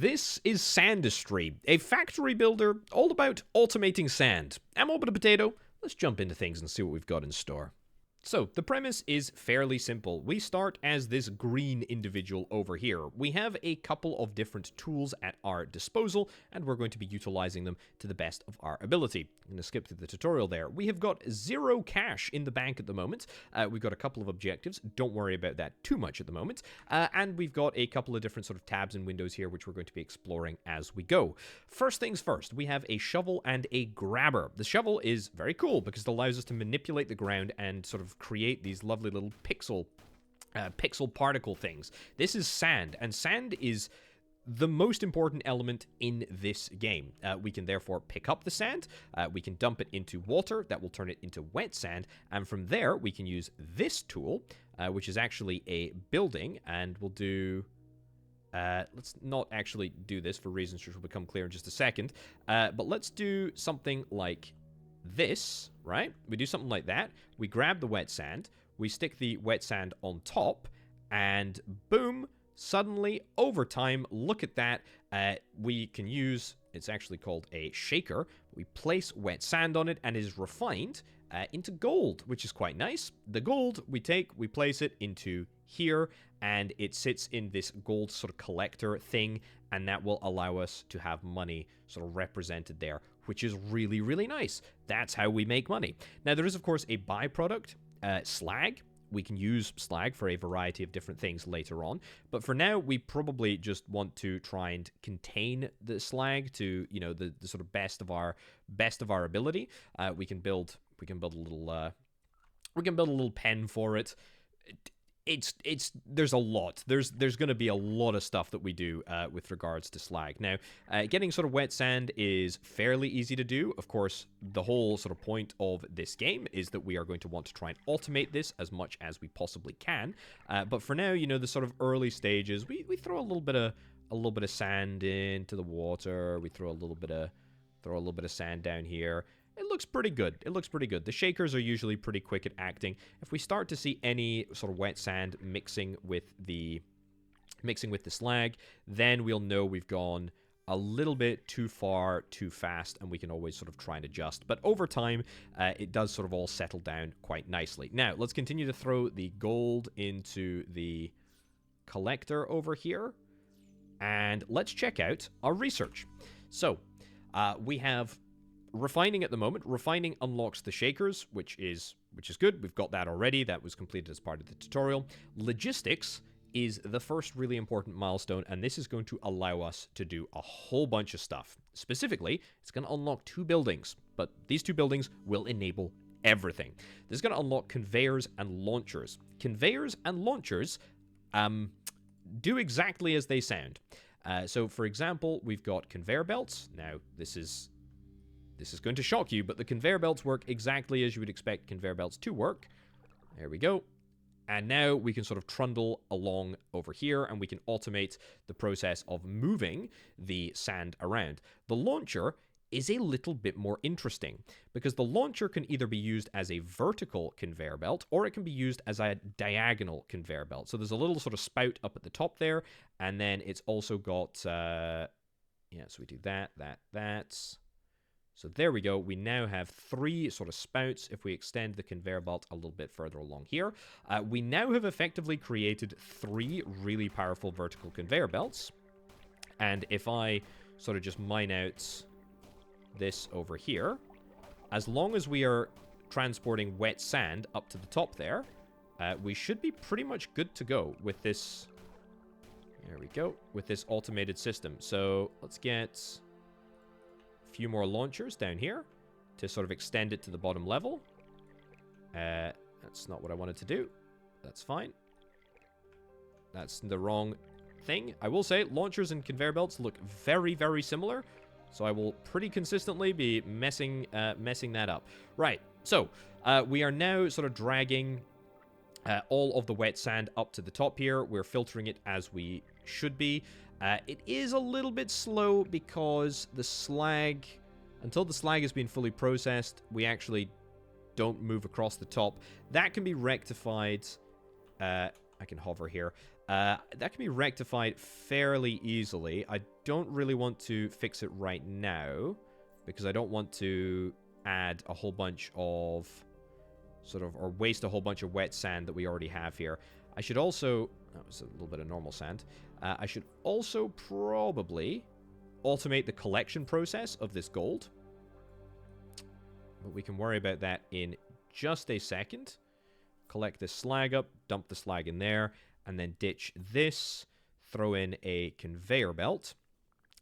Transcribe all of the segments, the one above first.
This is Sandustry, a factory builder all about automating sand. I'm Orbital Potato. Let's jump into things and see what we've got in store. So, the premise is fairly simple. We start as this green individual over here. We have a couple of different tools at our disposal, and we're going to be utilizing them to the best of our ability. I'm going to skip through the tutorial there. We have got 0 cash in the bank at the moment. We've got a couple of objectives. Don't worry about that too much at the moment. And we've got a couple of different sort of tabs and windows here, which we're going to be exploring as we go. First things first, we have a shovel and a grabber. The shovel is very cool because it allows us to manipulate the ground and sort of create these lovely little pixel particle things. This is sand, and sand is the most important element in this game. We can therefore pick up the sand, we can dump it into water, that will turn it into wet sand, and from there we can use this tool, which is actually a building, and we'll do... let's not actually do this for reasons which will become clear in just a second, but let's do something like this, right? We do something like that. We grab the wet sand, we stick the wet sand on top, and boom, suddenly, over time, look at that, we can use, it's actually called a shaker. We place wet sand on it and it is refined into gold, which is quite nice. The gold we take, we place it into here, and it sits in this gold sort of collector thing, and that will allow us to have money sort of represented there, which is really, really nice. That's how we make money. Now, there is, of course, a byproduct, slag. We can use slag for a variety of different things later on, but for now, we probably just want to try and contain the slag to, you know, the sort of best of our ability. We can build a little pen for it. There's a lot. There's going to be a lot of stuff that we do with regards to slag. Now, getting sort of wet sand is fairly easy to do. Of course, the whole sort of point of this game is that we are going to want to try and automate this as much as we possibly can. But for now, you know, the sort of early stages, we throw a little bit of sand into the water. We throw a little bit of sand down here. It looks pretty good. It looks pretty good. The shakers are usually pretty quick at acting. If we start to see any sort of wet sand mixing with the slag, then we'll know we've gone a little bit too far, too fast, and we can always sort of try and adjust. But over time, it does sort of all settle down quite nicely. Now, let's continue to throw the gold into the collector over here, and let's check out our research. So, we have refining at the moment. Refining unlocks the shakers, which is good. We've got that already. That was completed as part of the tutorial. Logistics is the first really important milestone, and this is going to allow us to do a whole bunch of stuff. Specifically, it's going to unlock 2 buildings, but these 2 buildings will enable everything. This is going to unlock conveyors and launchers. Conveyors and launchers do exactly as they sound. So, for example, we've got conveyor belts. Now, this is going to shock you, but the conveyor belts work exactly as you would expect conveyor belts to work. There we go. And now we can sort of trundle along over here, and we can automate the process of moving the sand around. The launcher is a little bit more interesting, because the launcher can either be used as a vertical conveyor belt, or it can be used as a diagonal conveyor belt. So there's a little sort of spout up at the top there, and then it's also got, yeah, so we do that. So there we go. We now have 3 sort of spouts. If we extend the conveyor belt a little bit further along here, we now have effectively created 3 really powerful vertical conveyor belts. And if I sort of just mine out this over here, as long as we are transporting wet sand up to the top there, we should be pretty much good to go with this. There we go, with this automated system. So let's get few more launchers down here to sort of extend it to the bottom level. That's not what I wanted to do. That's fine. That's the wrong thing. I will say launchers and conveyor belts look very, very similar, so I will pretty consistently be messing that up. Right, so we are now sort of dragging all of the wet sand up to the top here. We're filtering it as we should be. It is a little bit slow because the slag, until the slag has been fully processed, we actually don't move across the top. That can be rectified. I can hover here. That can be rectified fairly easily. I don't really want to fix it right now, because I don't want to add a whole bunch of or waste a whole bunch of wet sand that we already have here. I should also, that was a little bit of normal sand. I should also probably automate the collection process of this gold. But we can worry about that in just a second. Collect this slag up, dump the slag in there, and then ditch this, throw in a conveyor belt.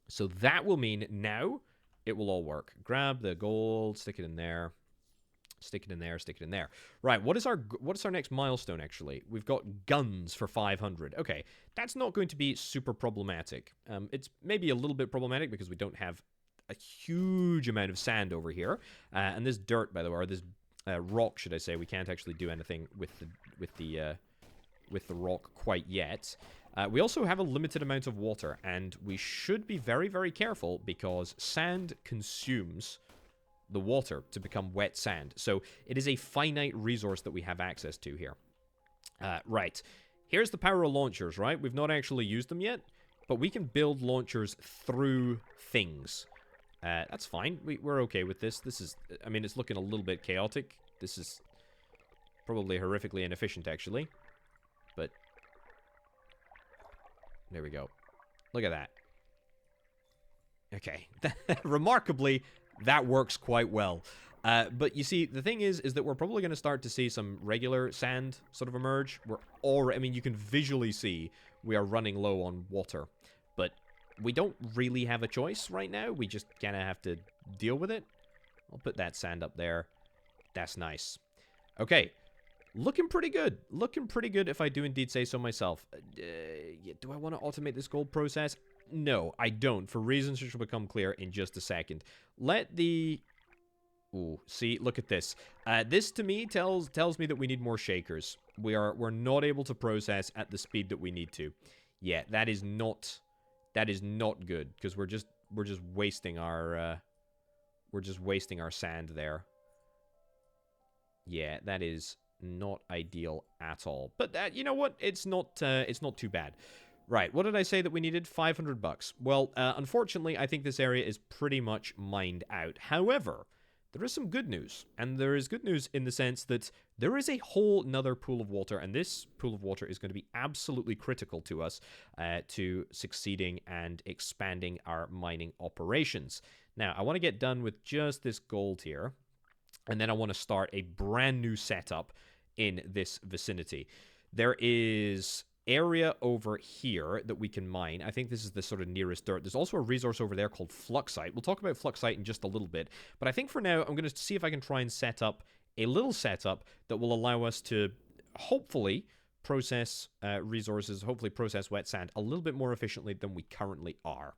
So that will mean now it will all work. Grab the gold, stick it in there. Stick it in there, stick it in there. Right, what is our next milestone, actually? We've got guns for 500. Okay, that's not going to be super problematic. It's maybe a little bit problematic because we don't have a huge amount of sand over here. And this dirt, by the way, or this rock, should I say, we can't actually do anything with the rock quite yet. We also have a limited amount of water, and we should be very, very careful because sand consumes the water to become wet sand. So it is a finite resource that we have access to here. Right. Here's the power of launchers, right? We've not actually used them yet, but we can build launchers through things. That's fine. We're okay with this. This is, I mean, it's looking a little bit chaotic. This is probably horrifically inefficient, actually. But there we go. Look at that. Okay. Remarkably, that works quite well. But you see, the thing is that we're probably going to start to see some regular sand sort of emerge. I mean, you can visually see we are running low on water. But we don't really have a choice right now. We just kind of have to deal with it. I'll put that sand up there. That's nice. Okay. Looking pretty good. Looking pretty good if I do indeed say so myself. Yeah, do I want to automate this gold process? No, I don't, for reasons which will become clear in just a second. Let the... Ooh, see, look at this. This, to me, tells me that we need more shakers. We're not able to process at the speed that we need to. Yeah, that is not good, because we're just wasting our sand there. Yeah, that is not ideal at all. But you know what? It's not too bad. Right, what did I say that we needed? 500 bucks. Well, unfortunately, I think this area is pretty much mined out. However, there is some good news. And there is good news in the sense that there is a whole nother pool of water, and this pool of water is going to be absolutely critical to us to succeeding and expanding our mining operations. Now, I want to get done with just this gold here, and then I want to start a brand new setup in this vicinity. There is area over here that we can mine. I think this is the sort of nearest dirt. There's also a resource over there called fluxite. We'll talk about fluxite in just a little bit, but I think for now I'm going to see if I can try and set up a little setup that will allow us to hopefully process resources, hopefully process wet sand a little bit more efficiently than we currently are.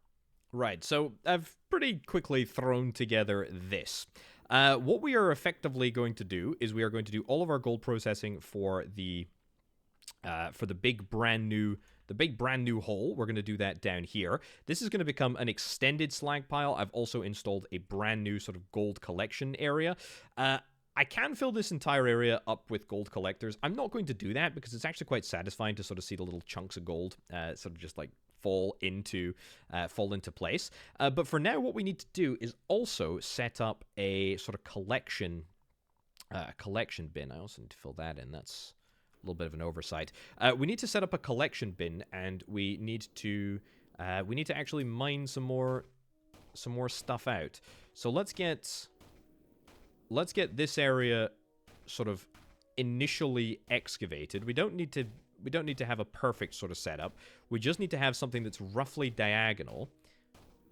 Right, so I've pretty quickly thrown together this. What we are effectively going to do is we are going to do all of our gold processing for the big brand new hole. We're going to do that down here. This is going to become an extended slag pile. I've also installed a brand new sort of gold collection area. I can fill this entire area up with gold collectors. I'm not going to do that because it's actually quite satisfying to sort of see the little chunks of gold sort of just like fall into place. But for now, what we need to do is also set up a sort of collection bin. I also need to fill that in. That's a little bit of an oversight. We need to set up a collection bin, and we need to actually mine some more stuff out. So let's get this area sort of initially excavated. We don't need to have a perfect sort of setup. We just need to have something that's roughly diagonal.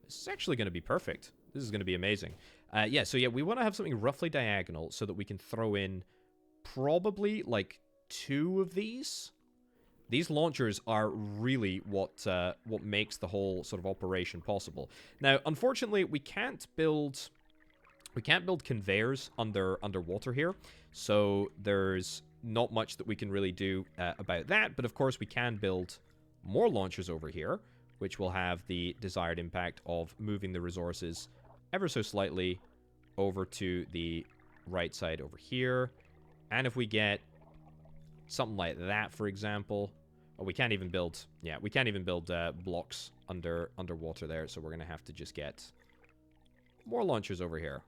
This is actually going to be perfect. This is going to be amazing. We want to have something roughly diagonal so that we can throw in probably like 2 of these. These launchers are really what makes the whole sort of operation possible. Now, unfortunately, we can't build conveyors underwater here, so there's not much that we can really do about that. But of course, we can build more launchers over here, which will have the desired impact of moving the resources ever so slightly over to the right side over here. And if we get something like that, for example, Oh, we can't even build... Yeah, we can't even build blocks underwater there, so we're going to have to just get more launchers over here.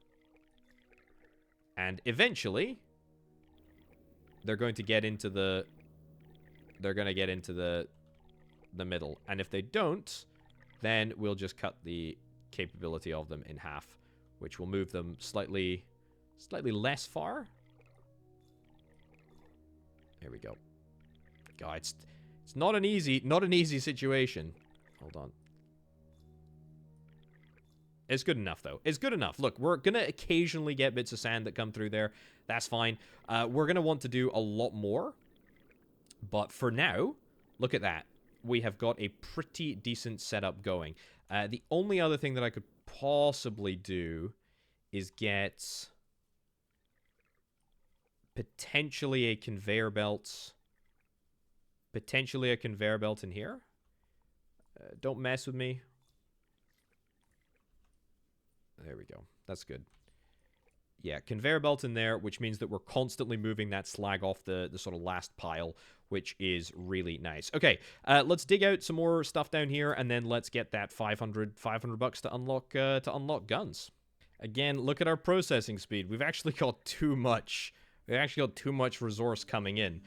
And eventually, they're going to get into the... They're going to get into the middle. And if they don't, then we'll just cut the capability of them in half, which will move them slightly less far. There we go. God, it's not an easy situation. Hold on. It's good enough, though. It's good enough. Look, we're going to occasionally get bits of sand that come through there. That's fine. We're going to want to do a lot more. But for now, look at that. We have got a pretty decent setup going. The only other thing that I could possibly do is get potentially a conveyor belt. Potentially a conveyor belt in here. Don't mess with me. There we go. That's good. Yeah, conveyor belt in there, which means that we're constantly moving that slag off the sort of last pile, which is really nice. Okay, let's dig out some more stuff down here, and then let's get that 500 bucks to unlock guns. Again, look at our processing speed. We've actually got too much. We've actually got too much resource coming in.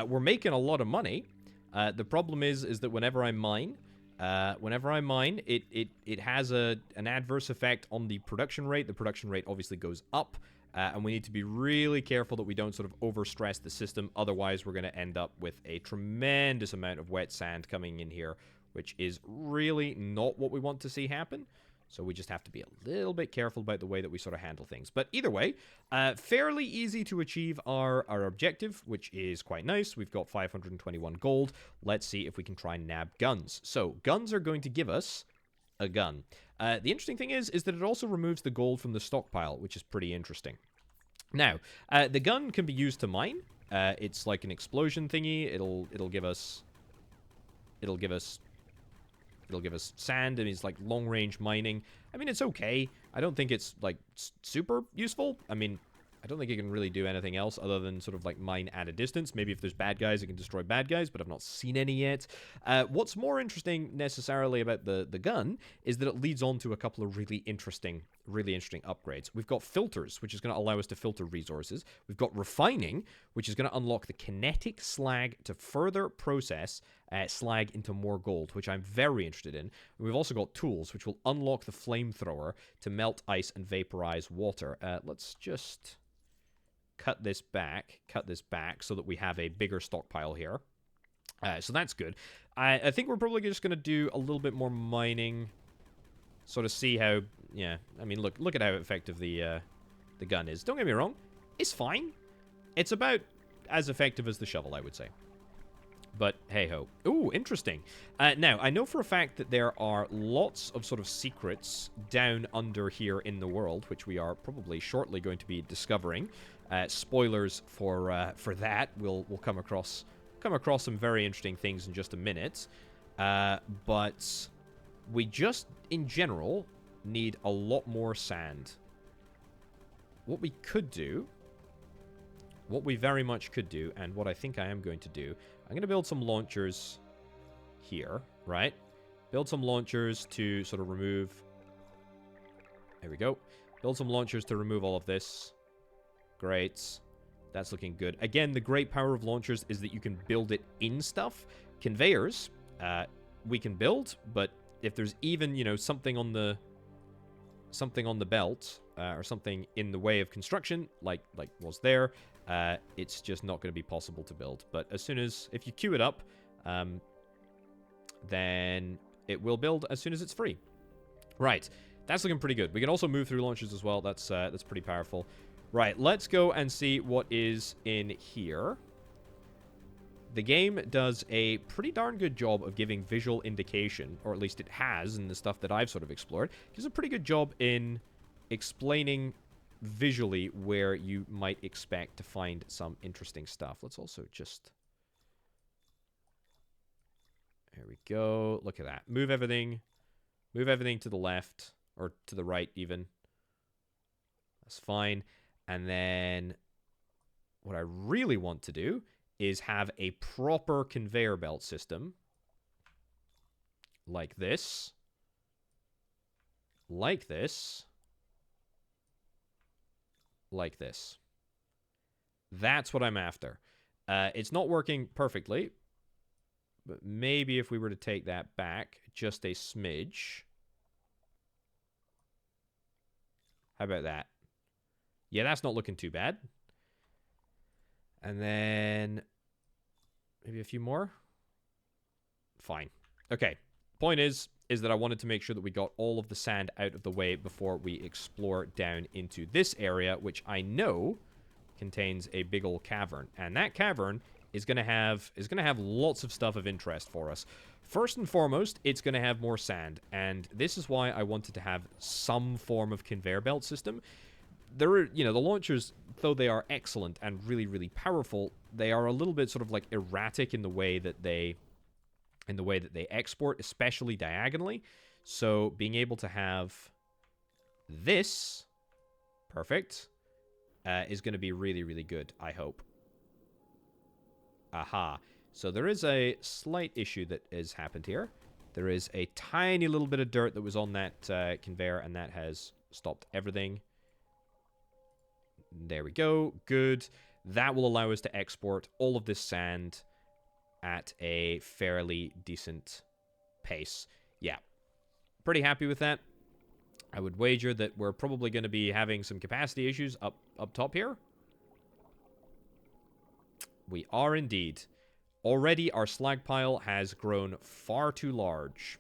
We're making a lot of money. The problem is that whenever I mine, it has an adverse effect on the production rate. The production rate obviously goes up, and we need to be really careful that we don't sort of overstress the system. Otherwise, we're going to end up with a tremendous amount of wet sand coming in here, which is really not what we want to see happen. So we just have to be a little bit careful about the way that we sort of handle things. But either way, fairly easy to achieve our objective, which is quite nice. We've got 521 gold. Let's see if we can try and nab guns. So guns are going to give us a gun. The interesting thing is that it also removes the gold from the stockpile, which is pretty interesting. Now, the gun can be used to mine. It's like an explosion thingy. It'll give us sand. I mean, it's like long-range mining. I mean, it's okay. I don't think it's, like, super useful. I mean, I don't think it can really do anything else other than sort of, like, mine at a distance. Maybe if there's bad guys, it can destroy bad guys, but I've not seen any yet. What's more interesting, necessarily, about the gun is that it leads on to a couple of really interesting upgrades. We've got filters, which is going to allow us to filter resources. We've got refining, which is going to unlock the kinetic slag to further process slag into more gold, which I'm very interested in. We've also got tools, which will unlock the flamethrower to melt ice and vaporize water. Let's just cut this back so that we have a bigger stockpile here. So that's good. I think we're probably just going to do a little bit more mining, sort of see how, yeah, I mean, look at how effective the gun is. Don't get me wrong, it's fine. It's about as effective as the shovel, I would say. But hey-ho. Ooh, interesting. Now, I know for a fact that there are lots of sort of secrets down under here in the world, which we are probably shortly going to be discovering. Spoilers for that. We'll come across some very interesting things in just a minute. But we just, in general, need a lot more sand. What we could do, what we very much could do, and what I think I am going to do, I'm going to build some launchers here, right? Build some launchers to sort of remove... There we go. Build some launchers to remove all of this. Great. That's looking good. Again, the great power of launchers is that you can build it in stuff. Conveyors, we can build, but if there's even, you know, something on the belt, or something in the way of construction, like was there, it's just not going to be possible to build. But as soon as, if you queue it up, then it will build as soon as it's free. Right, that's looking pretty good. We can also move through launchers as well. That's pretty powerful. Right, let's go and see what is in here. The game does a pretty darn good job of giving visual indication, or at least it has in the stuff that I've sort of explored. It does a pretty good job in explaining visually where you might expect to find some interesting stuff. Let's also just... There we go. Look at that. Move everything. Move everything to the left, or to the right even. That's fine. And then what I really want to do is have a proper conveyor belt system. Like this. Like this. Like this. That's what I'm after. It's not working perfectly. But maybe if we were to take that back just a smidge. How about that? Yeah, that's not looking too bad. And then maybe a few more. Fine. Okay. Point is that I wanted to make sure that we got all of the sand out of the way before we explore down into this area, which I know contains a big old cavern. And that cavern is going to have lots of stuff of interest for us. First and foremost, it's going to have more sand, and this is why I wanted to have some form of conveyor belt system. There are, the launchers, though they are excellent and really, really powerful, they are a little bit sort of like erratic in the way that they export, especially diagonally. So being able to have this, perfect, is going to be really, really good, I hope. Aha. So there is a slight issue that has happened here. There is a tiny little bit of dirt that was on that conveyor, and that has stopped everything. There we go. Good. That will allow us to export all of this sand at a fairly decent pace. Yeah. Pretty happy with that. I would wager that we're probably going to be having some capacity issues up top here. We are indeed. Already, our slag pile has grown far too large.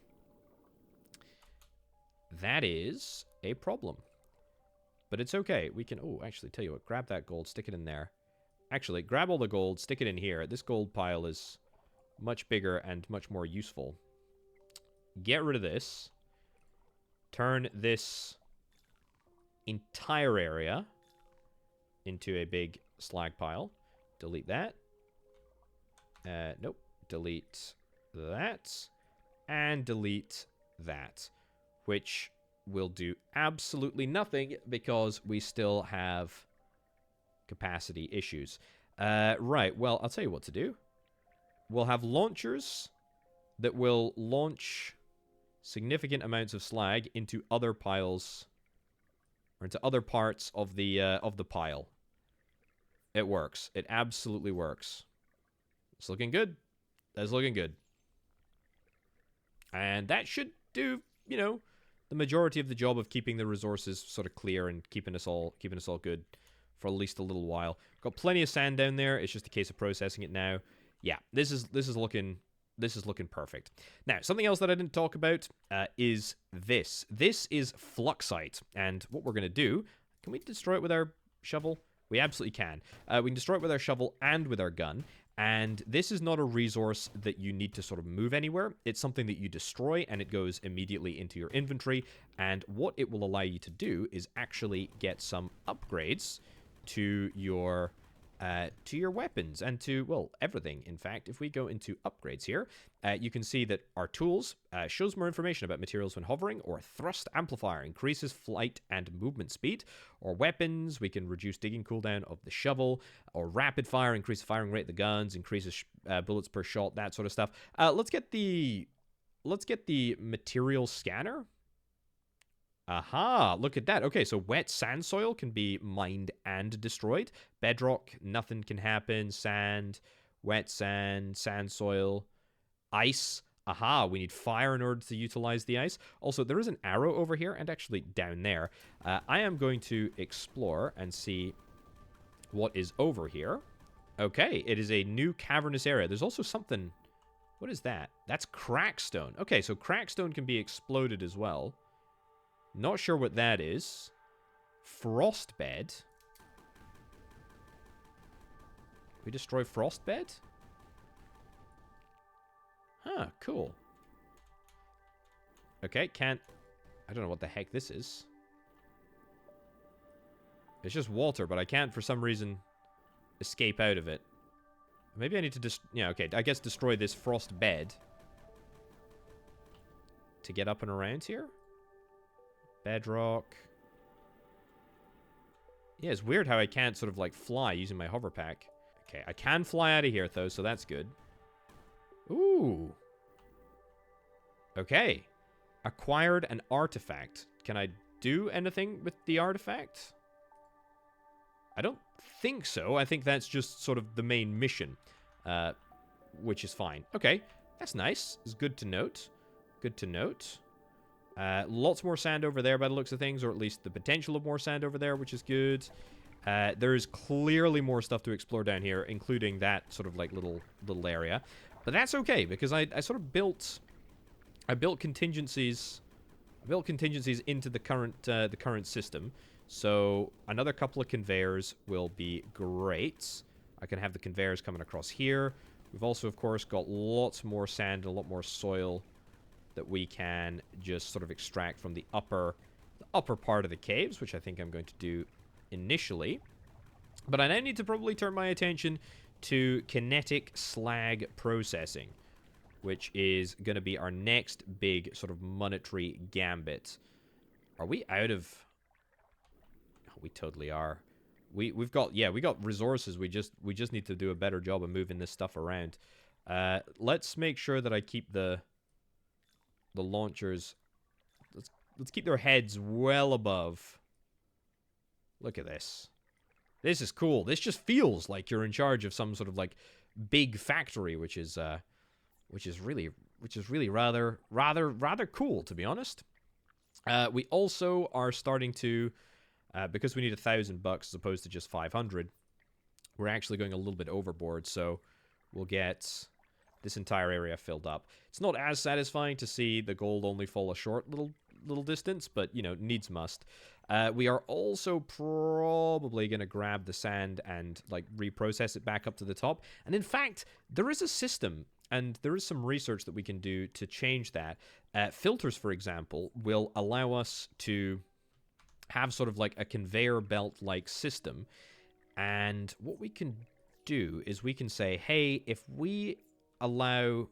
That is a problem. But it's okay. We can... Oh, actually, tell you what. Grab that gold. Stick it in there. Actually, grab all the gold. Stick it in here. This gold pile is much bigger and much more useful. Get rid of this. Turn this entire area into a big slag pile. Delete that. Nope. Delete that. And delete that. Which will do absolutely nothing because we still have capacity issues. Right. Well, I'll tell you what to do. We'll have launchers that will launch significant amounts of slag into other piles or into other parts of the pile. It works. It absolutely works. It's looking good. That's looking good. And that should do, the majority of the job of keeping the resources sort of clear and keeping us all good for at least a little while. Got plenty of sand down there. It's just a case of processing it now. Yeah, this is looking perfect. Now, something else that I didn't talk about is this. This is fluxite, and what we're going to do, can we destroy it with our shovel? We absolutely can. We can destroy it with our shovel and with our gun, and this is not a resource that you need to sort of move anywhere. It's something that you destroy, and it goes immediately into your inventory, and what it will allow you to do is actually get some upgrades to your weapons and to, well, everything, in fact. If we go into upgrades here, you can see that our tools shows more information about materials when hovering, or thrust amplifier increases flight and movement speed, or weapons, we can reduce digging cooldown of the shovel, or rapid fire, increase the firing rate of the guns, increases bullets per shot, that sort of stuff. Let's get the material scanner. Aha, look at that. Okay, so wet sand soil can be mined and destroyed. Bedrock, nothing can happen. Sand, wet sand, sand soil, ice. Aha, we need fire in order to utilize the ice. Also, there is an arrow over here and actually down there. I am going to explore and see what is over here. Okay, it is a new cavernous area. There's also something... What is that? That's crackstone. Okay, so crackstone can be exploded as well. Not sure what that is. Frostbed. We destroy frostbed? Huh, cool. Okay, can't... I don't know what the heck this is. It's just water, but I can't, for some reason, escape out of it. Maybe I need to yeah, okay, I guess destroy this frost bed to get up and around here. Bedrock. Yeah, it's weird how I can't sort of like fly using my hover pack. Okay, I can fly out of here, though, so that's good. Ooh. Okay. Acquired an artifact. Can I do anything with the artifact? I don't think so. I think that's just sort of the main mission, which is fine. Okay, that's nice. It's good to note. Good to note. Lots more sand over there by the looks of things, or at least the potential of more sand over there, which is good. There's clearly more stuff to explore down here, including that sort of like little area. But that's okay, because I sort of built contingencies. I built contingencies into the current system. So another couple of conveyors will be great. I can have the conveyors coming across here. We've also, of course, got lots more sand and a lot more soil that we can just sort of extract from the upper part of the caves, which I think I'm going to do initially. But I now need to probably turn my attention to kinetic slag processing, which is going to be our next big sort of monetary gambit. Are we out of... Oh, we totally are. We've got resources. We just need to do a better job of moving this stuff around. Let's make sure that I keep the launchers. Let's keep their heads well above. Look at this. This is cool. This just feels like you're in charge of some sort of like big factory, which is really rather cool, to be honest. We also are starting to, because we need $1,000 as opposed to just 500. We're actually going a little bit overboard, so we'll get this entire area filled up. It's not as satisfying to see the gold only fall a short little distance, but, you know, needs must. We are also probably going to grab the sand and, like, reprocess it back up to the top. And in fact, there is a system, and there is some research that we can do to change that. Filters, for example, will allow us to have sort of like a conveyor belt-like system. And what we can do is we can say, hey, if we allow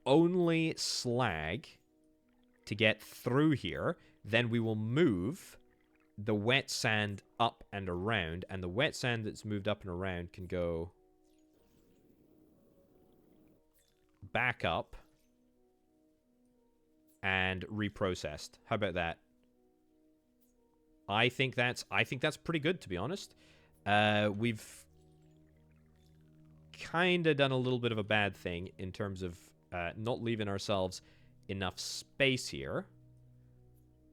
only slag to get through here, then we will move the wet sand up and around, and the wet sand that's moved up and around can go back up and reprocessed. How about that? I think that's pretty good, to be honest. We've kind of done a little bit of a bad thing in terms of not leaving ourselves enough space here,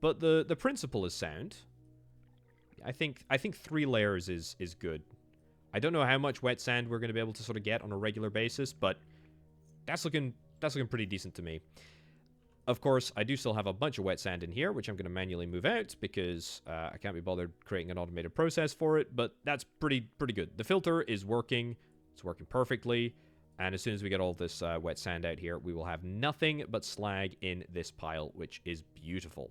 but the principle is sound. I think 3 layers is good. I don't know how much wet sand we're going to be able to sort of get on a regular basis, but that's looking pretty decent to me. Of course, I do still have a bunch of wet sand in here, which I'm going to manually move out because I can't be bothered creating an automated process for it, but that's pretty good. The filter is working. It's working perfectly. And as soon as we get all this wet sand out here, we will have nothing but slag in this pile, which is beautiful.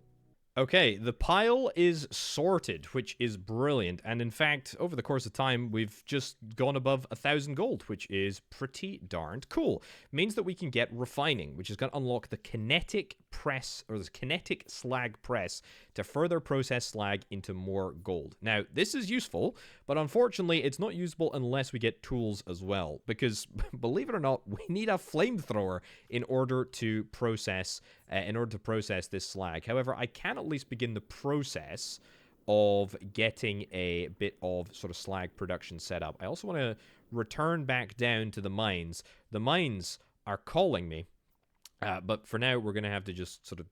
Okay, the pile is sorted, which is brilliant. And in fact, over the course of time, we've just gone above 1,000 gold, which is pretty darned cool. Means that we can get refining, which is going to unlock the kinetic press, or the kinetic slag press, to further process slag into more gold. Now, this is useful, but unfortunately, it's not usable unless we get tools as well. Because, believe it or not, we need a flamethrower in order to process this slag. However, I can at least begin the process of getting a bit of sort of slag production set up. I also want to return back down to the mines. The mines are calling me, but for now we're going to have to just sort of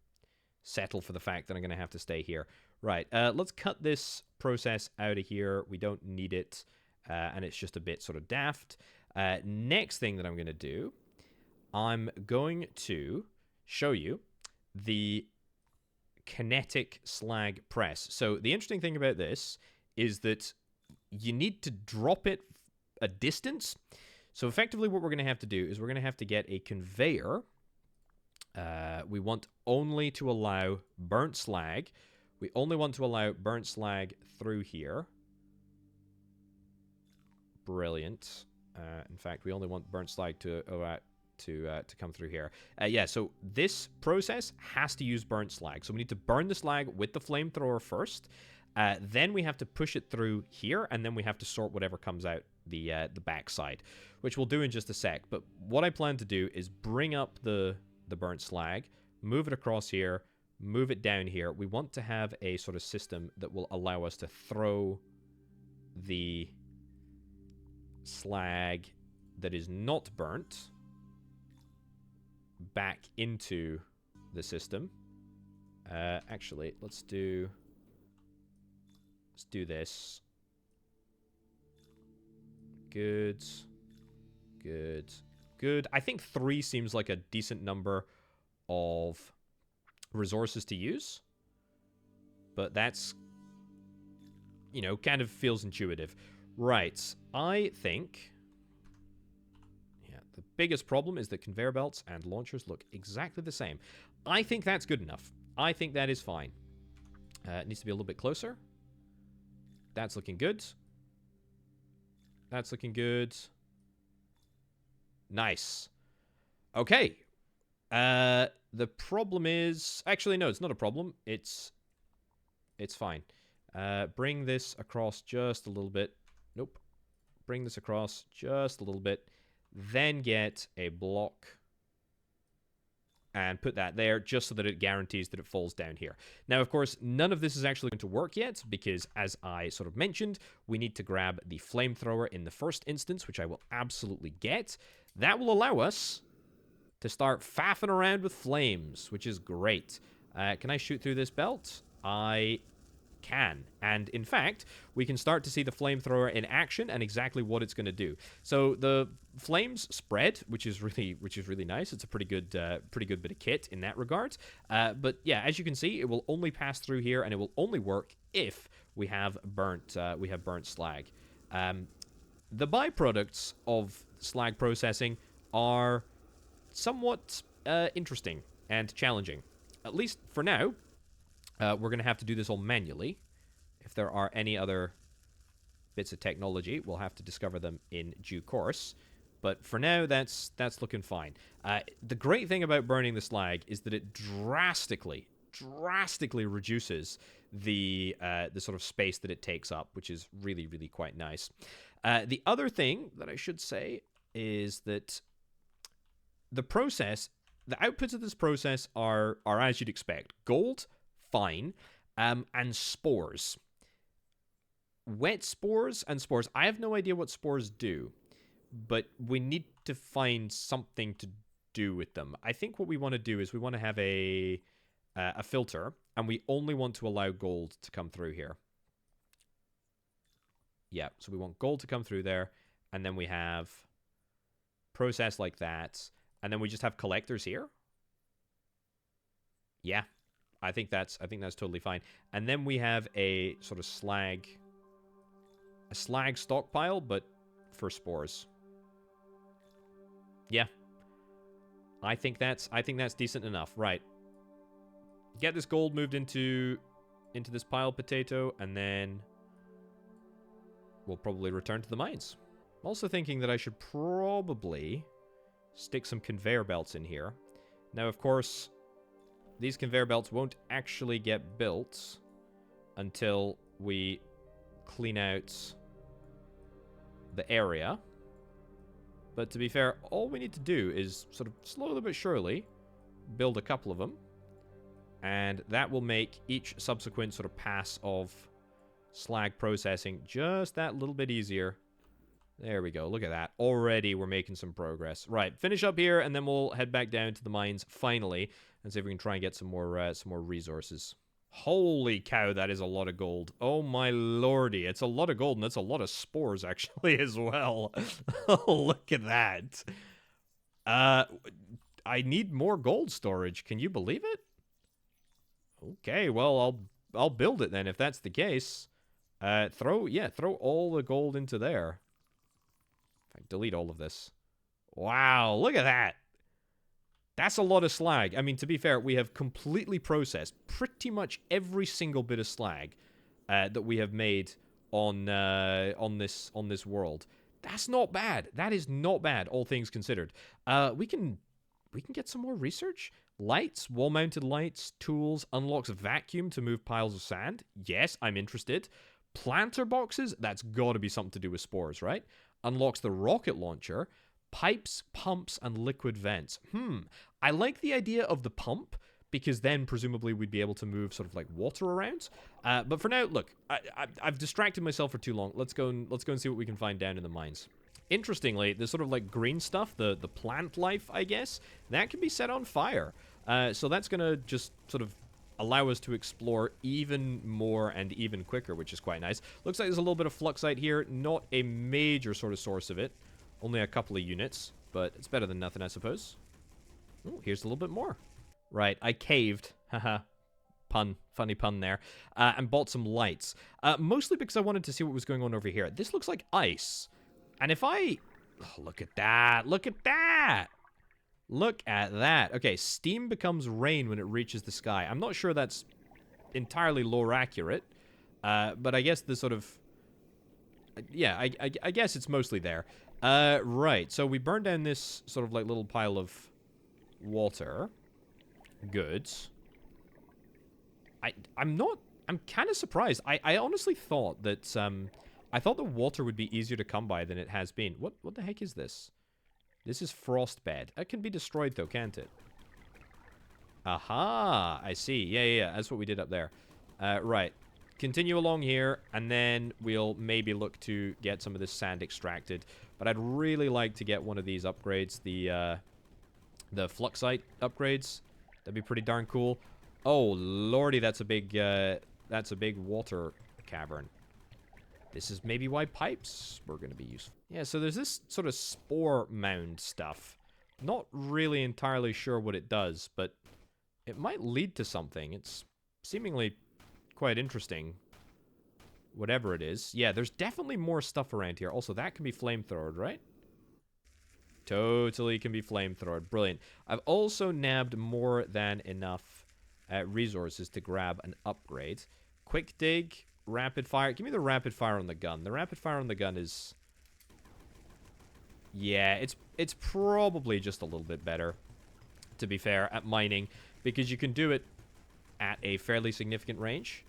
settle for the fact that I'm going to have to stay here. Right, let's cut this process out of here. We don't need it, and it's just a bit sort of daft. Next thing that I'm going to do, I'm going to show you the kinetic slag press. So the interesting thing about this is that you need to drop it a distance. So effectively what we're going to have to do is we're going to have to get a conveyor. We want only to allow burnt slag. We only want to allow burnt slag through here. Brilliant. In fact, we only want burnt slag to come through here. Yeah, so this process has to use burnt slag. So we need to burn the slag with the flamethrower first, Then we have to push it through here, and then we have to sort whatever comes out the backside, which we'll do in just a sec. But what I plan to do is bring up the burnt slag, move it across here, move it down here. We want to have a sort of system that will allow us to throw the slag that is not burnt back into the system. Actually, let's do this. Good. Good. Good. I think 3 seems like a decent number of resources to use. But that's, you know, kind of feels intuitive. Right. I think... yeah, the biggest problem is that conveyor belts and launchers look exactly the same. I think that's good enough. I think that is fine. It needs to be a little bit closer. That's looking good. That's looking good. Nice. Okay. The problem is... actually, no, it's not a problem. It's fine. Bring this across just a little bit. Nope. Bring this across just a little bit. Then get a block and put that there just so that it guarantees that it falls down here. Now, of course, none of this is actually going to work yet because, as I sort of mentioned, we need to grab the flamethrower in the first instance, which I will absolutely get. That will allow us to start faffing around with flames, which is great. Can I shoot through this belt? I can. And in fact, we can start to see the flamethrower in action and exactly what it's going to do. So the flames spread, which is really nice. It's a pretty good bit of kit in that regard. But yeah, as you can see, it will only pass through here, and it will only work if we have burnt slag. The byproducts of slag processing are somewhat interesting and challenging, at least for now. We're going to have to do this all manually. If there are any other bits of technology, we'll have to discover them in due course. But for now, that's looking fine. The great thing about burning the slag is that it drastically reduces the sort of space that it takes up, which is really quite nice. The other thing that I should say is that the outputs of this process are as you'd expect. Gold, fine, and spores. Wet spores and spores. I have no idea what spores do, but we need to find something to do with them. I think what we want to do is we want to have a filter, and we only want to allow gold to come through here. Yeah, so we want gold to come through there, and then we have process like that, and then we just have collectors here. Yeah, I think that's totally fine. And then we have a sort of slag stockpile, but for spores. Yeah, I think that's decent enough. Right. Get this gold moved into this pile potato, and then we'll probably return to the mines. I'm also thinking that I should probably stick some conveyor belts in here. Now, of course, these conveyor belts won't actually get built until we clean out the area. But to be fair, all we need to do is sort of slowly but surely build a couple of them. And that will make each subsequent sort of pass of slag processing just that little bit easier. There we go. Look at that. Already we're making some progress. Right, finish up here, and then we'll head back down to the mines finally and see if we can try and get some more resources. Holy cow, that is a lot of gold. Oh my lordy, it's a lot of gold, and that's a lot of spores actually as well. Look at that. I need more gold storage. Can you believe it? Okay, well, I'll build it then if that's the case. Throw all the gold into there. In fact, delete all of this. Wow, look at that. That's a lot of slag. I mean, to be fair, we have completely processed pretty much every single bit of slag that we have made on this world. That's not bad. That is not bad, all things considered. We can get some more research. Lights, wall-mounted lights, tools, unlocks vacuum to move piles of sand. Yes, I'm interested. Planter boxes, that's got to be something to do with spores, right? Unlocks the rocket launcher. Pipes, pumps, and liquid vents. I like the idea of the pump, because then presumably we'd be able to move sort of like water around. But for now, look, I've distracted myself for too long. Let's go and see what we can find down in the mines. Interestingly, the sort of like green stuff, the plant life, I guess, that can be set on fire. So that's going to just sort of allow us to explore even more and even quicker, which is quite nice. Looks like there's a little bit of fluxite here. Not a major sort of source of it. Only a couple of units, but it's better than nothing, I suppose. Oh, here's a little bit more. Right, I caved. Haha. Pun. Funny pun there. And bought some lights. Mostly because I wanted to see what was going on over here. This looks like ice. And if I... Oh, look at that. Look at that. Look at that. Okay, steam becomes rain when it reaches the sky. I'm not sure that's entirely lore accurate. But I guess the sort of... Yeah, I guess it's mostly there. Right, so we burned down this sort of like little pile of water. Good. I'm kind of surprised. I honestly thought that, I thought the water would be easier to come by than it has been. What the heck is this? This is frost bed. It can be destroyed though, can't it? Aha, I see. Yeah, that's what we did up there. Right. Continue along here, and then we'll maybe look to get some of this sand extracted. But I'd really like to get one of these upgrades, the fluxite upgrades. That'd be pretty darn cool. Oh lordy, that's a big water cavern. This is maybe why pipes were going to be useful. Yeah, so there's this sort of spore mound stuff. Not really entirely sure what it does, but it might lead to something. It's seemingly quite interesting. Whatever it is. Yeah, there's definitely more stuff around here. Also, that can be flamethrowered, right? Totally can be flamethrowered. Brilliant. I've also nabbed more than enough resources to grab an upgrade. Quick dig, rapid fire. Give me the rapid fire on the gun. The rapid fire on the gun is... Yeah, it's probably just a little bit better, to be fair, at mining, because you can do it at a fairly significant range.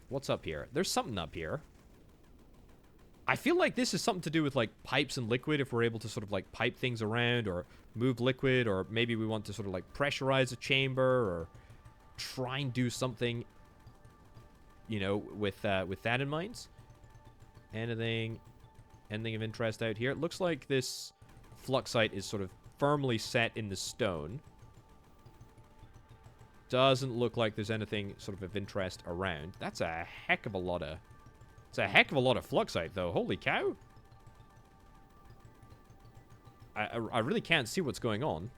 What's up here? There's something up here. I feel like this is something to do with, like, pipes and liquid, if we're able to sort of, like, pipe things around, or move liquid, or maybe we want to sort of, like, pressurize a chamber, or try and do something, you know, with that in mind. Anything of interest out here? It looks like this fluxite is sort of firmly set in the stone. Doesn't look like there's anything sort of interest around. That's a heck of a lot of... It's a heck of a lot of fluxite, though. Holy cow. I really can't see what's going on.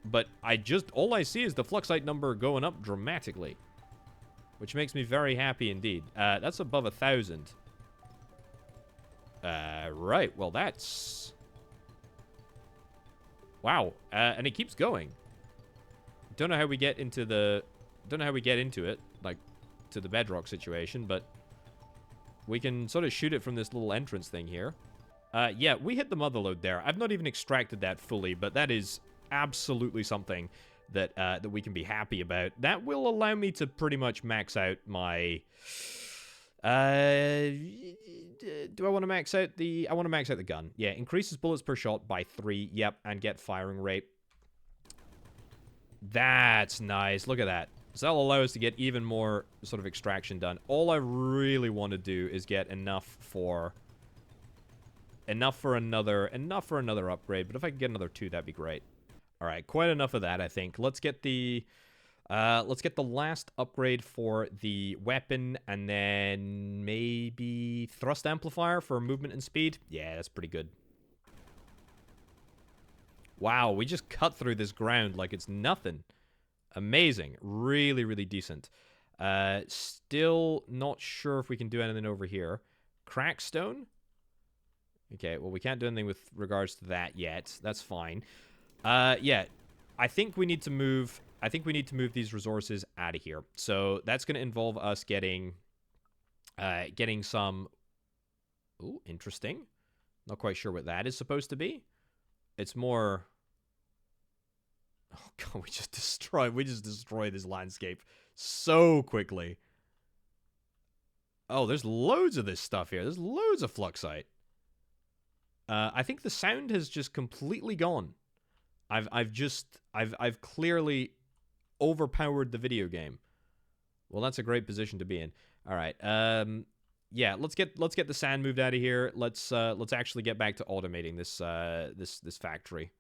But all I see is the fluxite number going up dramatically. Which makes me very happy indeed. That's above 1,000. Right. Well, that's... Wow. And it keeps going. Don't know how we get into it, like, to the bedrock situation, but we can sort of shoot it from this little entrance thing here. Yeah, we hit the motherlode there. I've not even extracted that fully, but that is absolutely something that that we can be happy about. That will allow me to pretty much max out my... do I want to max out the... I want to max out the gun. Yeah, increases bullets per shot by 3. Yep, and get firing rate. That's nice. Look at that. So that'll allow us to get even more sort of extraction done. All I really want to do is get enough for another upgrade. But if I can get another 2, that'd be great. All right, quite enough of that, I think. Let's get the last upgrade for the weapon, and then maybe thrust amplifier for movement and speed. Yeah, that's pretty good. Wow, we just cut through this ground like it's nothing. Amazing. Really, really decent. Still not sure if we can do anything over here. Crackstone? Okay, well, we can't do anything with regards to that yet. That's fine. Yeah, I think we need to move... I think we need to move these resources out of here. So that's going to involve us getting some... Ooh, interesting. Not quite sure what that is supposed to be. It's more God, we just destroy this landscape so quickly. Oh, there's loads of this stuff here. There's loads of fluxite. I think the sound has just completely gone. I've clearly overpowered the video game. Well, that's a great position to be in. All right. Yeah, let's get the sand moved out of here. Let's actually get back to automating this factory.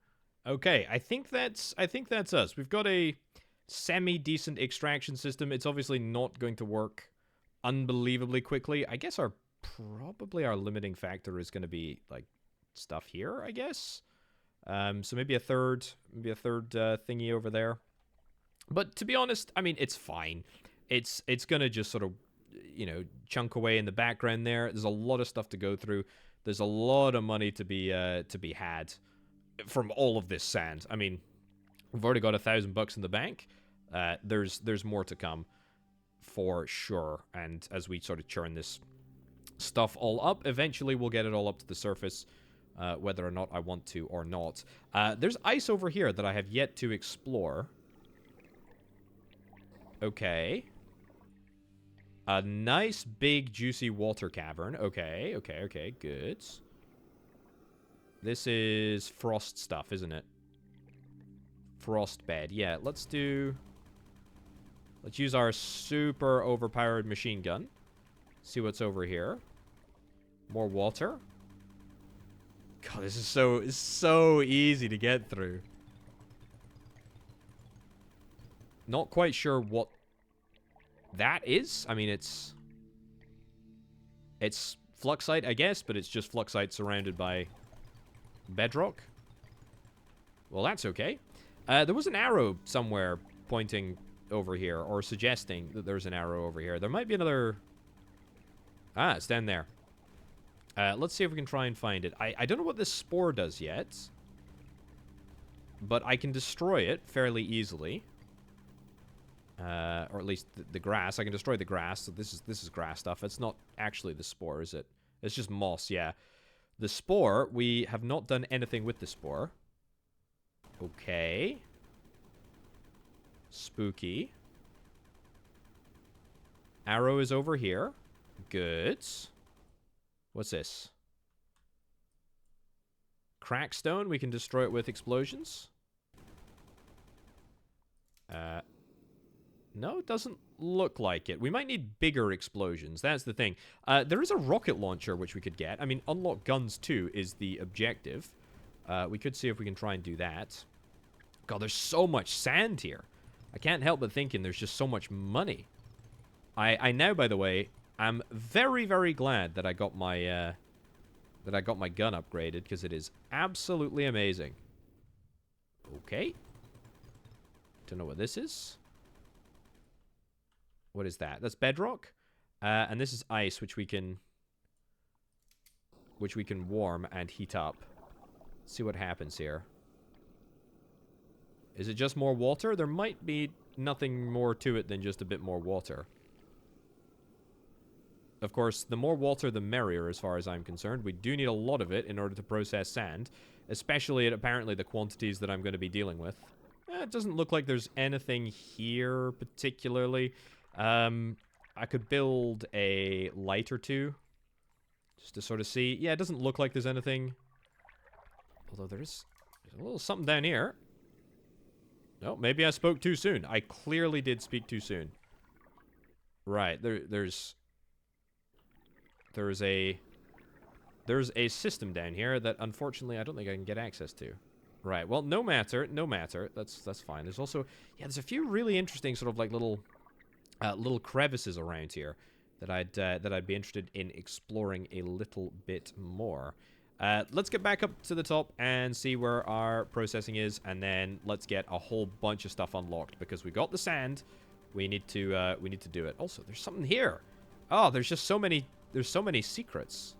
Okay, I think that's us. We've got a semi-decent extraction system. It's obviously not going to work unbelievably quickly. I guess probably our limiting factor is going to be like stuff here, I guess. So maybe a third thingy over there. But to be honest, I mean, it's fine. It's going to just sort of, you know, chunk away in the background there. There's a lot of stuff to go through. There's a lot of money to be had from all of this sand. I mean, we've already got $1,000 in the bank. There's more to come for sure. And as we sort of churn this stuff all up, eventually we'll get it all up to the surface, whether or not I want to or not. There's ice over here that I have yet to explore. Okay. A nice, big, juicy water cavern. Okay, good. This is frost stuff, isn't it? Frost bed. Yeah, let's use our super overpowered machine gun. See what's over here. More water. God, this is so easy to get through. Not quite sure what that is. I mean, it's fluxite, I guess, but it's just fluxite surrounded by bedrock. Well, that's okay. There was an arrow somewhere pointing over here, or suggesting that there's an arrow over here. There might be another... Ah, it's down there. Let's see if we can try and find it. I don't know what this spore does yet, but I can destroy it fairly easily. Or at least the grass. I can destroy the grass. So this is grass stuff. It's not actually the spore, is it? It's just moss, yeah. The spore, we have not done anything with the spore. Okay. Spooky. Arrow is over here. Good. What's this? Crackstone. We can destroy it with explosions. No, it doesn't look like it. We might need bigger explosions. That's the thing. There is a rocket launcher which we could get. I mean, unlock guns too is the objective. We could see if we can try and do that. God, there's so much sand here. I can't help but thinking there's just so much money. I now, by the way, I'm very, very glad that I got my gun upgraded, because it is absolutely amazing. Okay. Don't know what this is. What is that? That's bedrock. And this is ice, which we can warm and heat up. Let's see what happens here. Is it just more water? There might be nothing more to it than just a bit more water. Of course, the more water, the merrier, as far as I'm concerned. We do need a lot of it in order to process sand, especially at apparently the quantities that I'm going to be dealing with. It doesn't look like there's anything here particularly. I could build a light or two, just to sort of see. Yeah, it doesn't look like there's anything. Although there's a little something down here. No, maybe I spoke too soon. I clearly did speak too soon. Right, there's a system down here that unfortunately I don't think I can get access to. Right, well, no matter. That's fine. There's also, yeah, there's a few really interesting sort of like little crevices around here that I'd be interested in exploring a little bit more. Let's get back up to the top and see where our processing is, and then let's get a whole bunch of stuff unlocked, because we got the sand. We need to do it. Also, there's something here. Oh, there's just so many. There's so many secrets.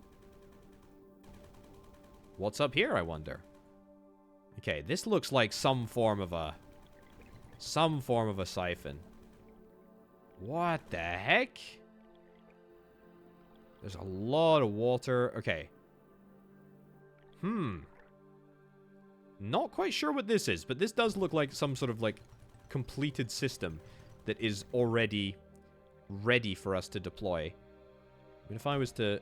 What's up here, I wonder? Okay, this looks like some form of a siphon. What the heck? There's a lot of water. Okay. Not quite sure what this is, but this does look like some sort of, like, completed system that is already ready for us to deploy. I mean, if I was to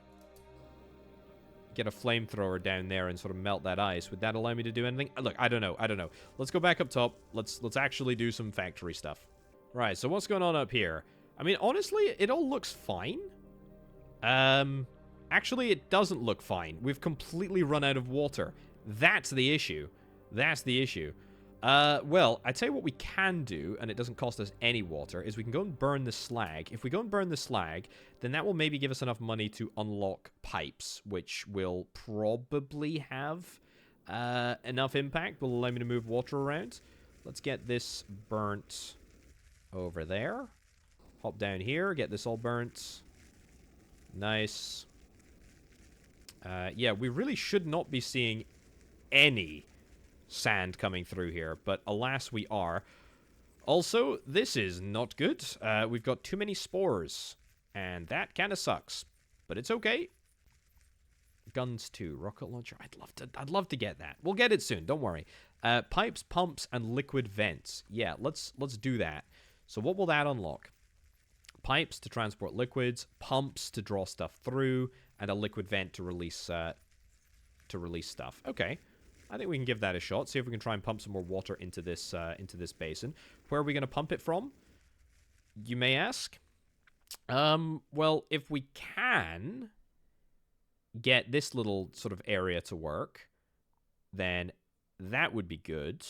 get a flamethrower down there and sort of melt that ice, would that allow me to do anything? Look, I don't know. I don't know. Let's go back up top. Let's actually do some factory stuff. Right, so what's going on up here? I mean, honestly, it all looks fine. Actually, it doesn't look fine. We've completely run out of water. That's the issue. That's the issue. Well, I tell you what we can do, and it doesn't cost us any water, is we can go and burn the slag. If we go and burn the slag, then that will maybe give us enough money to unlock pipes, which will probably have enough impact. Will allow me to move water around. Let's get this burnt over there. Hop down here, get this all burnt. Nice. Yeah, we really should not be seeing any sand coming through here, but alas we are. Also, this is not good. We've got too many spores, and that kind of sucks, but it's okay. Guns too, rocket launcher. I'd love to get that. We'll get it soon. Don't worry. Pipes, pumps, and liquid vents. Yeah, let's do that. So what will that unlock? Pipes to transport liquids, pumps to draw stuff through, and a liquid vent to release stuff. Okay. I think we can give that a shot. See if we can try and pump some more water into this basin. Where are we going to pump it from? You may ask. Well, if we can get this little sort of area to work, then that would be good.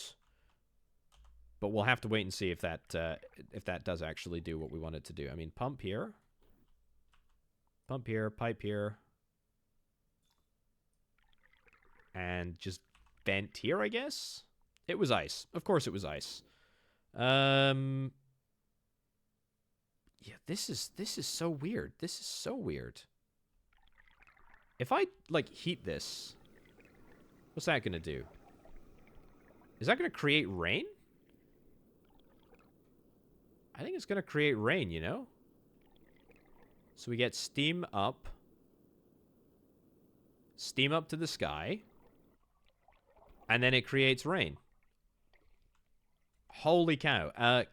But we'll have to wait and see if that does actually do what we want it to do. I mean, pump here, pipe here, and just vent here, I guess. It was ice. Of course it was ice. Yeah, this is so weird. This is so weird. If I, like, heat this, what's that gonna do? Is that gonna create rain? I think it's gonna create rain, you know? So we get steam up to the sky, and then it creates rain. Holy cow. I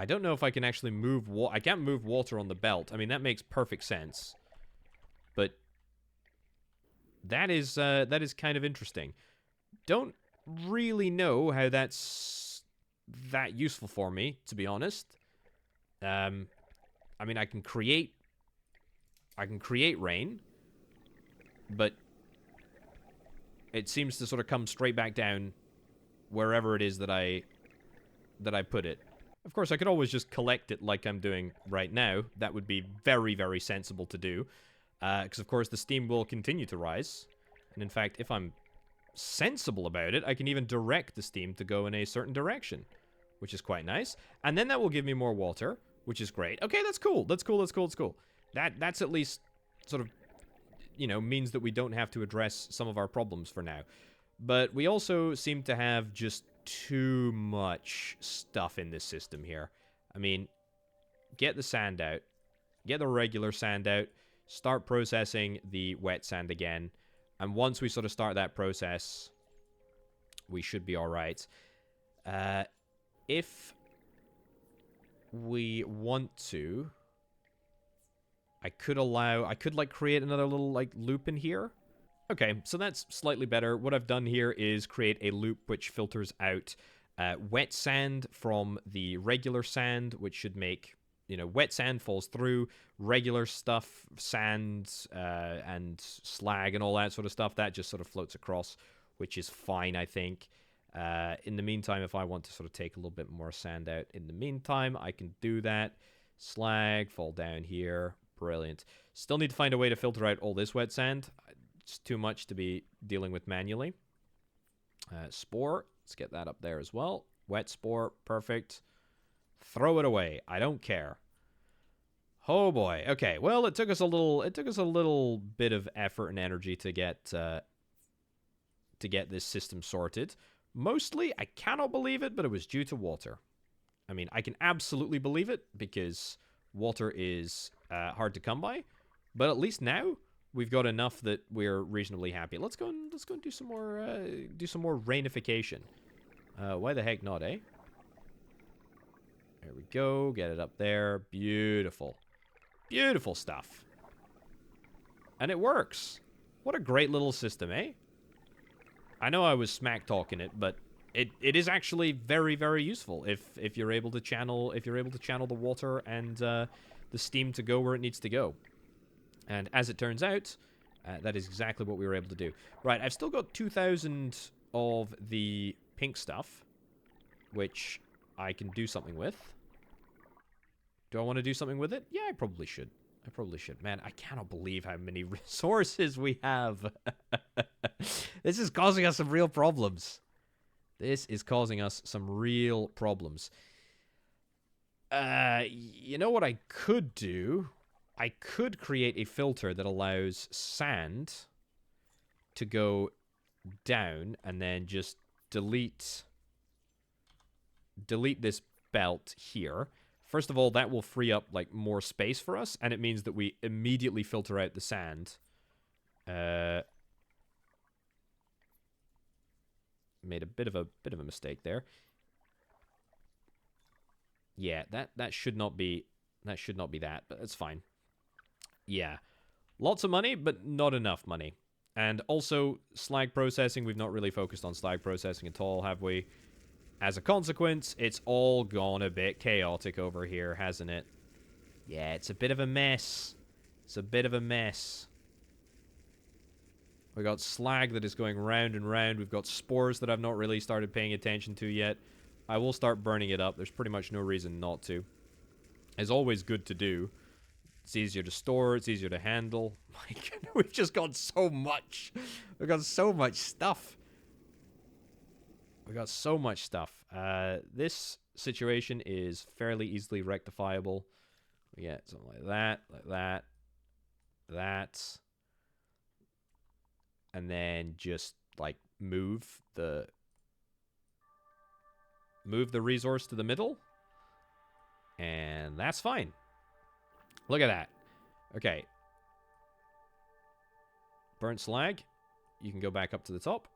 don't know if I can actually move water. I can't move water on the belt. I mean, that makes perfect sense. But that is kind of interesting. Don't really know how that's that useful for me, to be honest. I mean, I can create rain, but it seems to sort of come straight back down wherever it is that I put it. Of course, I could always just collect it like I'm doing right now. That would be very, very sensible to do. Because, of course, the steam will continue to rise. And, in fact, if I'm sensible about it, I can even direct the steam to go in a certain direction, which is quite nice. And then that will give me more water, which is great. Okay, that's cool. That's cool. That's at least sort of, you know, means that we don't have to address some of our problems for now. But we also seem to have just too much stuff in this system here. I mean, get the sand out. Get the regular sand out. Start processing the wet sand again. And once we sort of start that process, we should be alright. If we want to, I could like create another little like loop in here. Okay, so that's slightly better. What I've done here is create a loop which filters out wet sand from the regular sand, which should make, you know, wet sand falls through, regular stuff, sand and slag and all that sort of stuff, that just sort of floats across, which is fine, I think. In the meantime, if I want to sort of take a little bit more sand out in the meantime, I can do that. Slag, fall down here. Brilliant. Still need to find a way to filter out all this wet sand. It's too much to be dealing with manually. Spore. Let's get that up there as well. Wet spore. Perfect. Throw it away. I don't care. Oh boy. Okay. Well, it took us a little bit of effort and energy to get this system sorted. Mostly, I cannot believe it, but it was due to water. I mean, I can absolutely believe it because water is hard to come by. But at least now, we've got enough that we're reasonably happy. Let's go and do some more rainification. Why the heck not, eh? There we go. Get it up there. Beautiful. Beautiful stuff. And it works. What a great little system, eh? I know I was smack talking it, but it is actually very, very useful if you're able to channel the water and the steam to go where it needs to go. And as it turns out, that is exactly what we were able to do. Right, I've still got 2,000 of the pink stuff, which I can do something with. Do I want to do something with it? Yeah, I probably should. I probably should. Man, I cannot believe how many resources we have. This is causing us some real problems. This is causing us some real problems. You know what I could do? I could create a filter that allows sand to go down and then just delete this belt here. First of all, that will free up like more space for us, and it means that we immediately filter out the sand. Made a bit of a mistake there. Yeah, that should not be that, but that's fine. Yeah. Lots of money, but not enough money. And also, slag processing, we've not really focused on slag processing at all, have we? As a consequence, it's all gone a bit chaotic over here, hasn't it? Yeah, it's a bit of a mess. It's a bit of a mess. We got slag that is going round and round. We've got spores that I've not really started paying attention to yet. I will start burning it up. There's pretty much no reason not to. It's always good to do. It's easier to store. It's easier to handle. My goodness, we've just got so much. We've got so much stuff. We got so much stuff. This situation is fairly easily rectifiable. We get something like that, that. And then just, like, move the resource to the middle. And that's fine. Look at that. Okay. Burnt slag. You can go back up to the top.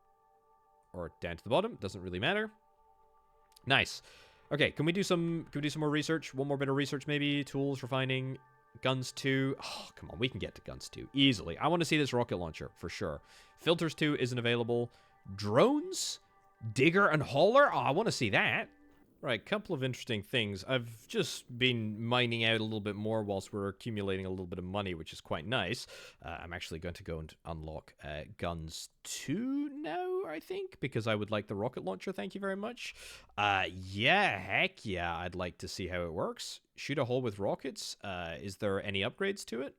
Or down to the bottom. Doesn't really matter. Nice. Okay, can we do some more research? One more bit of research maybe. Tools, refining, guns 2. Oh, come on, we can get to guns 2 easily. I want to see this rocket launcher for sure. Filters 2 isn't available. Drones? Digger and hauler? Oh, I want to see that. Right, couple of interesting things. I've just been mining out a little bit more whilst we're accumulating a little bit of money, which is quite nice. I'm actually going to go and unlock guns 2 now, I think, because I would like the rocket launcher, thank you very much. Yeah, heck yeah, I'd like to see how it works. Shoot a hole with rockets. Is there any upgrades to it?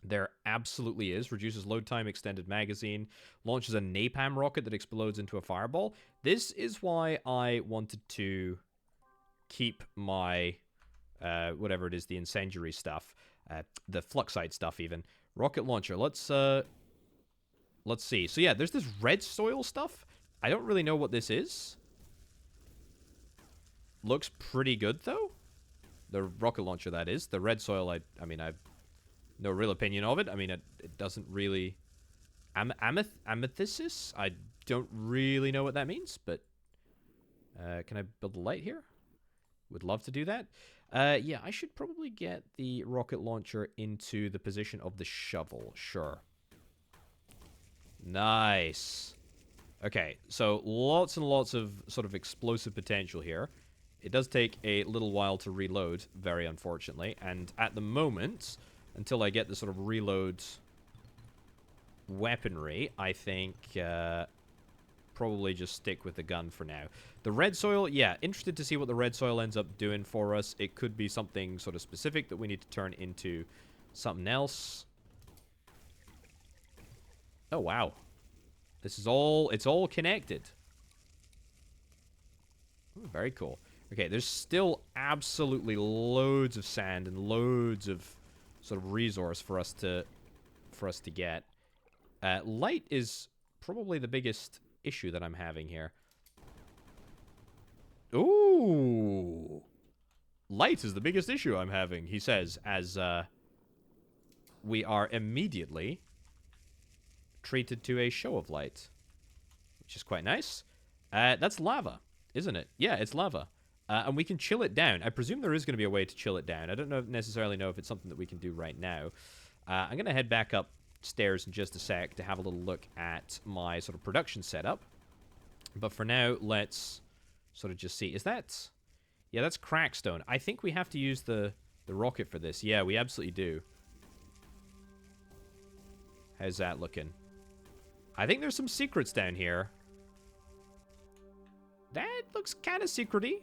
There absolutely is. Reduces load time, extended magazine. Launches a napalm rocket that explodes into a fireball. This is why I wanted to keep my, whatever it is, the incendiary stuff. The fluxite stuff, even. Rocket launcher. Let's see. So yeah, there's this red soil stuff. I don't really know what this is. Looks pretty good, though. The rocket launcher, that is. The red soil, I mean, I've no real opinion of it. I mean, it doesn't really... Amethysis? I don't really know what that means, but... can I build a light here? Would love to do that. Yeah, I should probably get the rocket launcher into the position of the shovel. Sure. Nice. Okay, so lots and lots of sort of explosive potential here. It does take a little while to reload, very unfortunately. And at the moment... Until I get the sort of reload weaponry, I think probably just stick with the gun for now. The red soil, yeah, interested to see what the red soil ends up doing for us. It could be something sort of specific that we need to turn into something else. Oh, wow. This is all, it's all connected. Ooh, very cool. Okay, there's still absolutely loads of sand and loads of... sort of resource for us to get. Light is probably the biggest issue that I'm having here. Ooh! Light is the biggest issue I'm having, he says, as we are immediately treated to a show of light, which is quite nice. That's lava, isn't it? Yeah, it's lava. And we can chill it down. I presume there is going to be a way to chill it down. I don't necessarily know if it's something that we can do right now. I'm going to head back upstairs in just a sec to have a little look at my sort of production setup. But for now, let's sort of just see. Is that... Yeah, that's crackstone. I think we have to use the rocket for this. Yeah, we absolutely do. How's that looking? I think there's some secrets down here. That looks kind of secrety.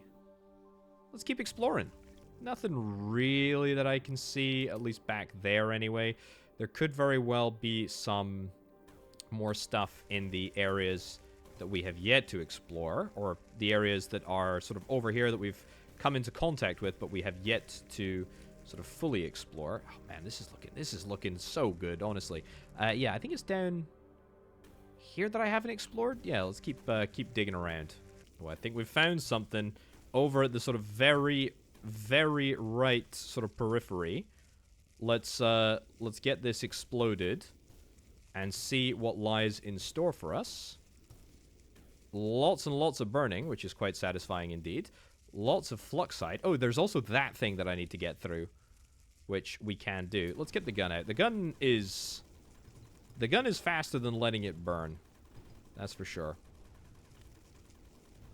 Let's keep exploring. Nothing really that I can see, at least back there anyway. There could very well be some more stuff in the areas that we have yet to explore, or the areas that are sort of over here that we've come into contact with, but we have yet to sort of fully explore. Oh man, this is looking so good, honestly. Yeah, I think it's down here that I haven't explored. Yeah, let's keep digging around. Oh, I think we've found something over at the sort of very, very right sort of periphery. Let's get this exploded and see what lies in store for us. Lots and lots of burning, which is quite satisfying indeed. Lots of fluxite. Oh, there's also that thing that I need to get through, which we can do. Let's get the gun out. The gun is faster than letting it burn. That's for sure.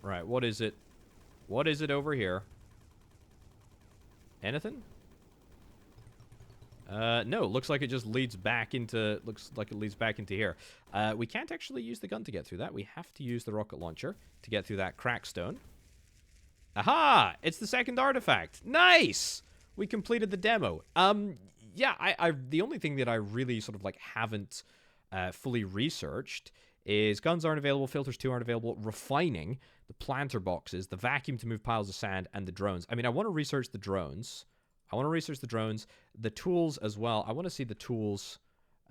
Right, what is it? What is it over here? Anything? No, looks like it just leads back into... Looks like it leads back into here. We can't actually use the gun to get through that. We have to use the rocket launcher to get through that crackstone. Aha! It's the second artifact. Nice! We completed the demo. Yeah, the only thing that I really sort of like haven't fully researched is guns aren't available, filters 2 aren't available, refining, the planter boxes, the vacuum to move piles of sand, and the drones. I mean, I want to research the drones. The tools as well. I want to see the tools,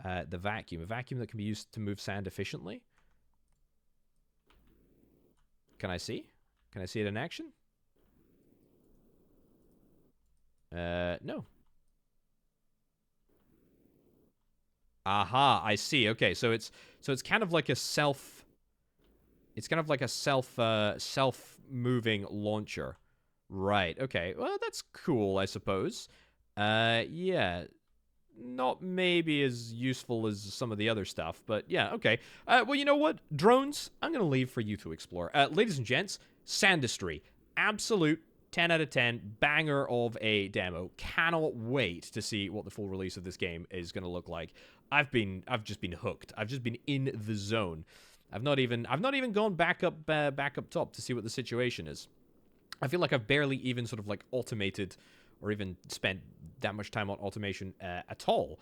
the vacuum. A vacuum that can be used to move sand efficiently. Can I see? Can I see it in action? No. Aha, I see. Okay, so it's kind of like a self-moving launcher. Right, okay. Well, that's cool, I suppose. Yeah. Not maybe as useful as some of the other stuff, but yeah, okay. Well, you know what? Drones, I'm going to leave for you to explore. Ladies and gents, Sandustry. Absolute 10 out of 10, banger of a demo. Cannot wait to see what the full release of this game is going to look like. I've just been hooked. I've just been in the zone. I've not even gone back up top to see what the situation is. I feel like I've barely even sort of like automated or even spent that much time on automation at all.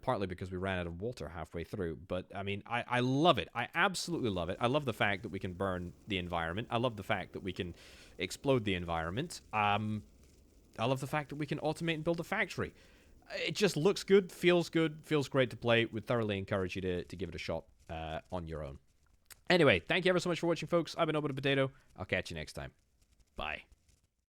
Partly because we ran out of water halfway through. But, I mean, I love it. I absolutely love it. I love the fact that we can burn the environment. I love the fact that we can explode the environment. I love the fact that we can automate and build a factory. It just looks good, feels great to play. Would thoroughly encourage you to give it a shot on your own. Anyway, thank you ever so much for watching, folks. I've been Orbital Potato. I'll catch you next time. Bye.